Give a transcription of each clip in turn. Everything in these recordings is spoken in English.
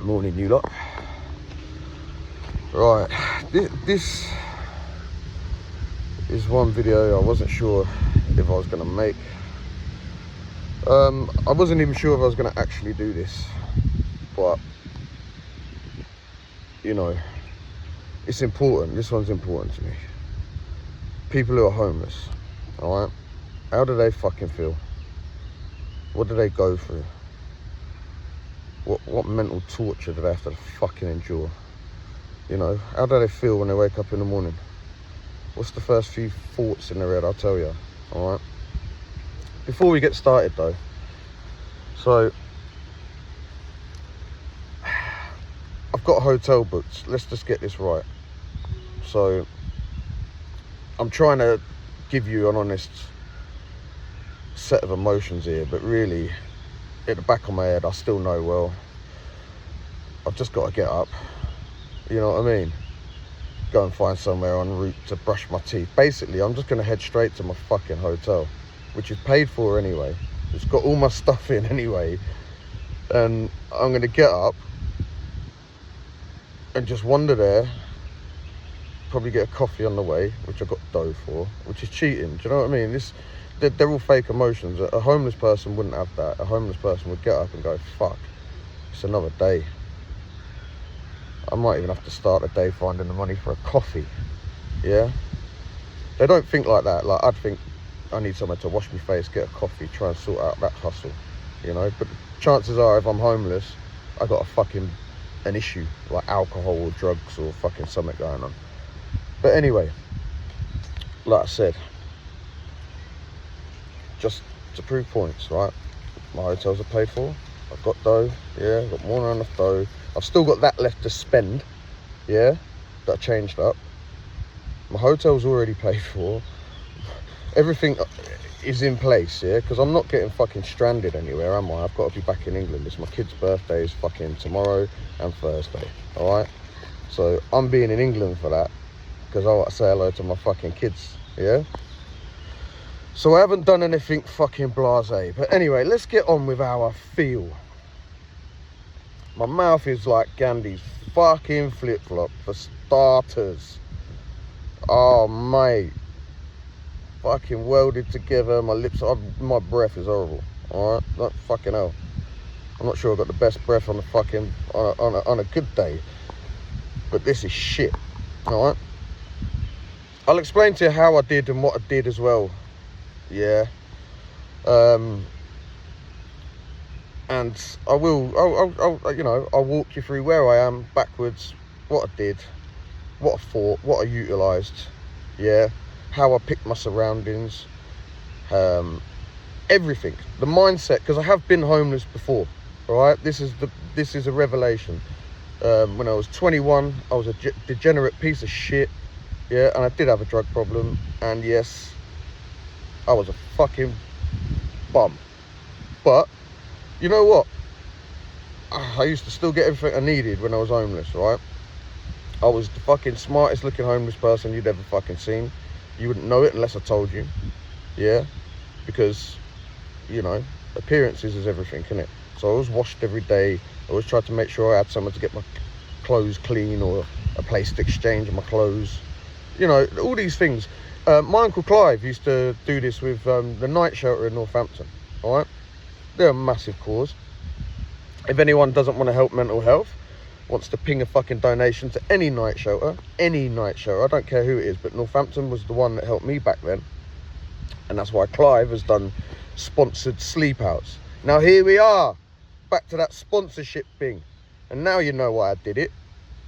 Morning, you lot. Right, this is one video I wasn't sure if I was going to make. I wasn't even sure if I was going to actually do this, but you know, it's important. This one's important to me. People who are homeless, alright? How do they fucking feel? What do they go through? What mental torture do they have to fucking endure? You know, how do they feel when they wake up in the morning? What's the first few thoughts in their head? I'll tell you, alright? Before we get started though, so I've got a hotel booked. Let's just get this right. So I'm trying to give you an honest set of emotions here, but really at the back of my head I still know, well, I've just got to get up, you know what I mean, go and find somewhere en route to brush my teeth. Basically I'm just going to head straight to my fucking hotel, which is paid for anyway. It's got all my stuff in anyway, and I'm going to get up and just wander there, probably get a coffee on the way, which I got dough for, which is cheating. Do you know what I mean? They're all fake emotions. A homeless person wouldn't have that. A homeless person would get up and go, fuck, it's another day. I might even have to start the day finding the money for a coffee. Yeah? They don't think like that. Like, I'd think I need somewhere to wash my face, get a coffee, try and sort out that hustle, you know? But chances are, if I'm homeless, I got an issue, like alcohol or drugs or fucking something going on. But anyway, like I said, just to prove points, right? My hotels are paid for. I've got dough, yeah, I've got more than enough dough. I've still got that left to spend, yeah, that I changed up. My hotel's already paid for. Everything is in place, yeah, because I'm not getting fucking stranded anywhere, am I? I've got to be back in England. It's my kid's birthday is fucking tomorrow and Thursday, all right? So I'm being in England for that, because I want to say hello to my fucking kids, yeah? So I haven't done anything fucking blasé. But anyway, let's get on with how I feel. My mouth is like Gandhi's fucking flip-flop, for starters. Oh, mate. Fucking welded together. My lips, my breath is horrible, alright? Like, fucking hell. I'm not sure I've got the best breath on the fucking, on a good day. But this is shit, alright? I'll explain to you how I did and what I did as well. Yeah, and I'll walk you through where I am backwards, what I did, what I thought, what I utilised, yeah, how I picked my surroundings, everything, the mindset, because I have been homeless before, all right? This is a revelation. When I was 21, I was a degenerate piece of shit, yeah, and I did have a drug problem, and yes, I was a fucking bum. But, you know what? I used to still get everything I needed when I was homeless, right? I was the fucking smartest looking homeless person you'd ever fucking seen. You wouldn't know it unless I told you. Yeah? Because, you know, appearances is everything, innit? So I was washed every day. I always tried to make sure I had somewhere to get my clothes clean, or a place to exchange my clothes. You know, all these things. My Uncle Clive used to do this with the night shelter in Northampton, all right? They're a massive cause. If anyone doesn't want to help mental health, wants to ping a fucking donation to any night shelter, I don't care who it is, but Northampton was the one that helped me back then. And that's why Clive has done sponsored sleep outs. Now here we are, back to that sponsorship thing. And now you know why I did it.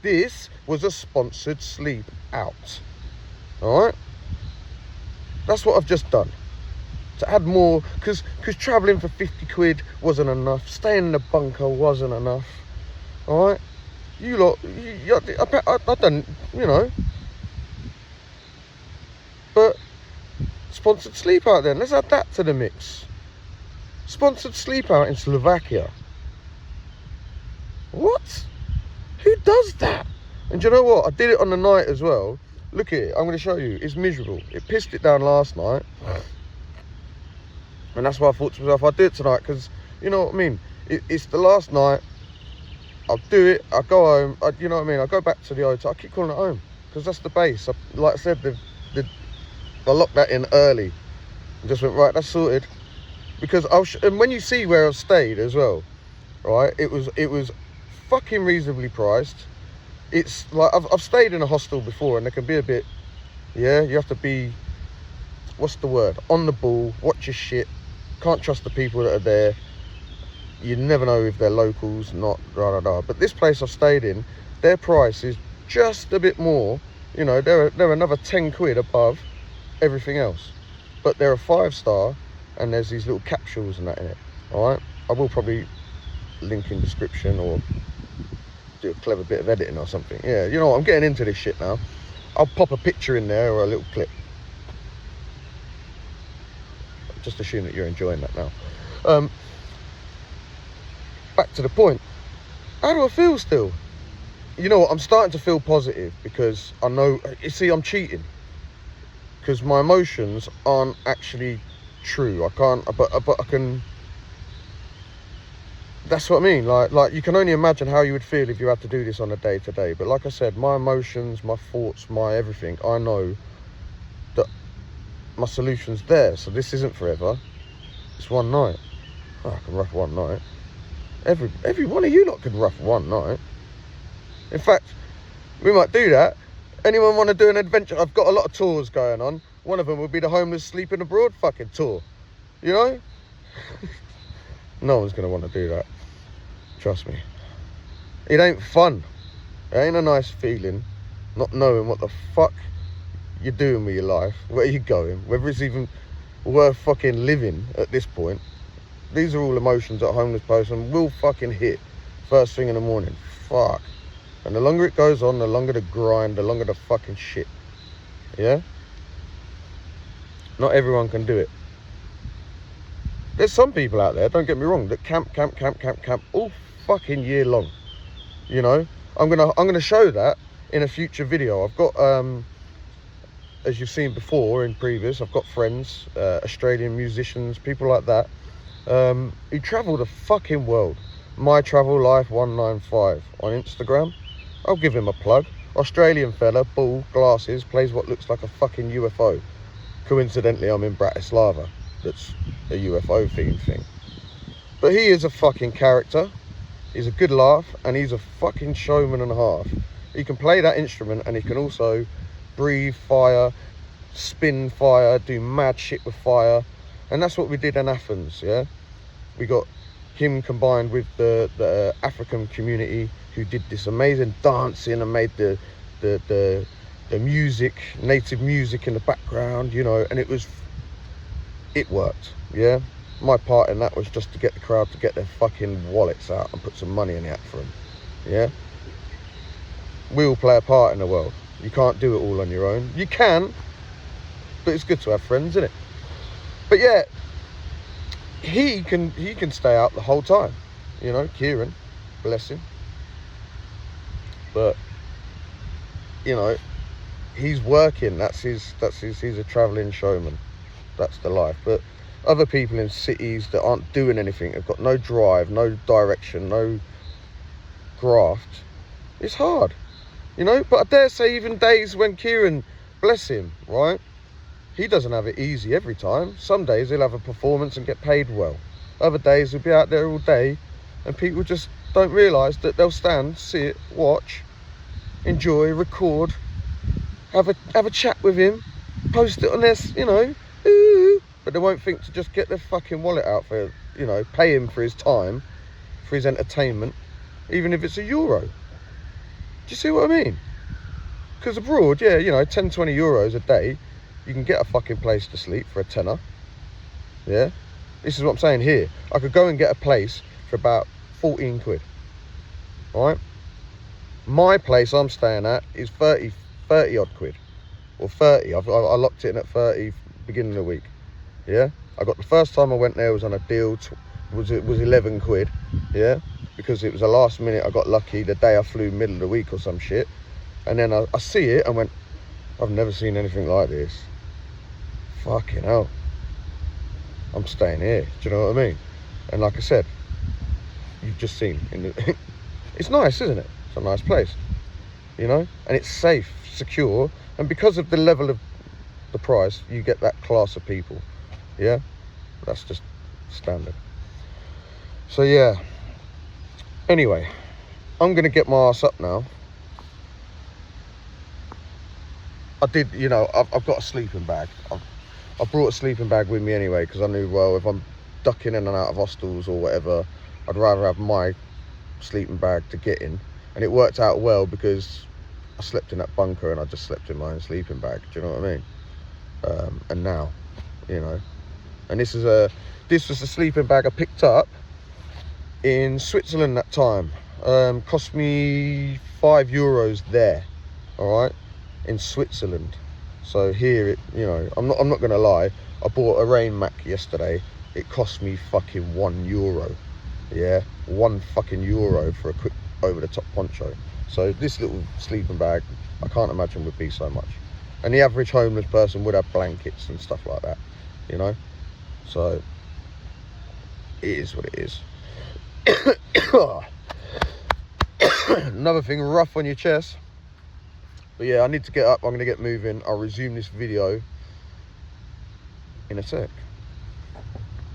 This was a sponsored sleep out, all right? That's what I've just done. To add more, because travelling for 50 quid wasn't enough. Staying in the bunker wasn't enough. Alright? You lot, I don't, you know. But, sponsored sleep out then. Let's add that to the mix. Sponsored sleep out in Slovakia. What? Who does that? And do you know what? I did it on the night as well. Look at it, I'm going to show you. It's miserable. It pissed it down last night. And that's why I thought to myself, I'll do it tonight, because, you know what I mean? It's the last night. I'll do it. I go home. You know what I mean? I go back to the hotel. I keep calling it home because that's the base. Like I said, I locked that in early and just went, right, that's sorted. Because and when you see where I've stayed as well, right, it was fucking reasonably priced. It's like I've stayed in a hostel before, and they can be a bit, yeah, you have to be, what's the word, on the ball, watch your shit, can't trust the people that are there. You never know if they're locals, not but this place I've stayed in, their price is just a bit more, you know, they're another 10 quid above everything else, but they're a 5-star, and there's these little capsules and that in it. All right, I will probably link in description or do a clever bit of editing or something. Yeah, you know what, I'm getting into this shit now. I'll pop a picture in there or a little clip. Just assume that you're enjoying that now. Back to the point. How do I feel still? You know what, I'm starting to feel positive because I know, you see, I'm cheating because my emotions aren't actually true. I can't, but I can. That's what I mean. Like you can only imagine how you would feel if you had to do this on a day to day. But like I said, my emotions, my thoughts, my everything, I know that my solution's there. So this isn't forever. It's one night. Oh, I can rough one night. Every one of you lot can rough one night. In fact, we might do that. Anyone want to do an adventure? I've got a lot of tours going on. One of them would be the homeless sleeping abroad fucking tour. You know? No one's going to want to do that. Trust me. It ain't fun. It ain't a nice feeling not knowing what the fuck you're doing with your life, where you're going, whether it's even worth fucking living at this point. These are all emotions that a homeless person will fucking hit first thing in the morning. Fuck. And the longer it goes on, the longer the grind, the longer the fucking shit. Yeah? Not everyone can do it. There's some people out there, don't get me wrong, that camp all fucking year long. You know? I'm gonna show that in a future video. I've got as you've seen before in previous, I've got friends, Australian musicians, people like that, who travel the fucking world. My Travel Life 195 on Instagram. I'll give him a plug. Australian fella, bald, glasses, plays what looks like a fucking UFO. Coincidentally, I'm in Bratislava. That's a UFO themed thing. But he is a fucking character. He's a good laugh, and he's a fucking showman and a half. He can play that instrument, and he can also breathe fire, spin fire, do mad shit with fire. And that's what we did in Athens, yeah? We got him combined with the African community who did this amazing dancing and made the music, native music in the background, you know, and it worked, yeah? My part in that was just to get the crowd to get their fucking wallets out and put some money in the hat for them, yeah? We all play a part in the world. You can't do it all on your own. You can, but it's good to have friends, isn't it? But yeah, he can stay out the whole time, you know, Kieran, bless him. But, you know, he's working, he's a travelling showman. That's the life. But other people in cities that aren't doing anything, have got no drive, no direction, no graft, it's hard, you know. But I dare say even days when Kieran, bless him, right, he doesn't have it easy every time. Some days he'll have a performance and get paid well. Other days he'll be out there all day and people just don't realise that they'll stand, sit, watch, enjoy, record, have a chat with him, post it on this, you know, ooh, but they won't think to just get their fucking wallet out for, you know, pay him for his time, for his entertainment, even if it's €1. Do you see what I mean? Because abroad, yeah, you know, 10, 20 euros a day, you can get a fucking place to sleep for a tenner. Yeah? This is what I'm saying here. I could go and get a place for about 14 quid. Alright? My place I'm staying at is 30 odd quid. Or 30. I locked it in at 30 beginning of the week. Yeah? I got the first time I went there was on a deal. Was 11 quid. Yeah? Because it was a last minute. I got lucky the day I flew middle of the week or some shit. And then I see it and went, I've never seen anything like this. Fucking hell. I'm staying here. Do you know what I mean? And like I said, you've just seen in the It's nice, isn't it? It's a nice place, you know, and it's safe, secure, and because of the level of the price, you get that class of people. Yeah, that's just standard. So yeah, anyway, I'm gonna get my ass up now. I did, you know, I've got a sleeping bag. I brought a sleeping bag with me anyway, because I knew, well, if I'm ducking in and out of hostels or whatever, I'd rather have my sleeping bag to get in. And it worked out well, because I slept in that bunker and I just slept in my own sleeping bag. Do you know what I mean? And now, you know, and this was a sleeping bag I picked up in Switzerland that time. Cost me €5 there, all right, in Switzerland. So here, it, you know, I'm not gonna lie, I bought a rain mat yesterday. It cost me fucking €1. Yeah, €1 for a quick over the top poncho. So this little sleeping bag, I can't imagine would be so much. And the average homeless person would have blankets and stuff like that, you know. So it is what it is. Another thing, rough on your chest. But yeah, I need to get up. I'm gonna get moving. I'll resume this video in a sec.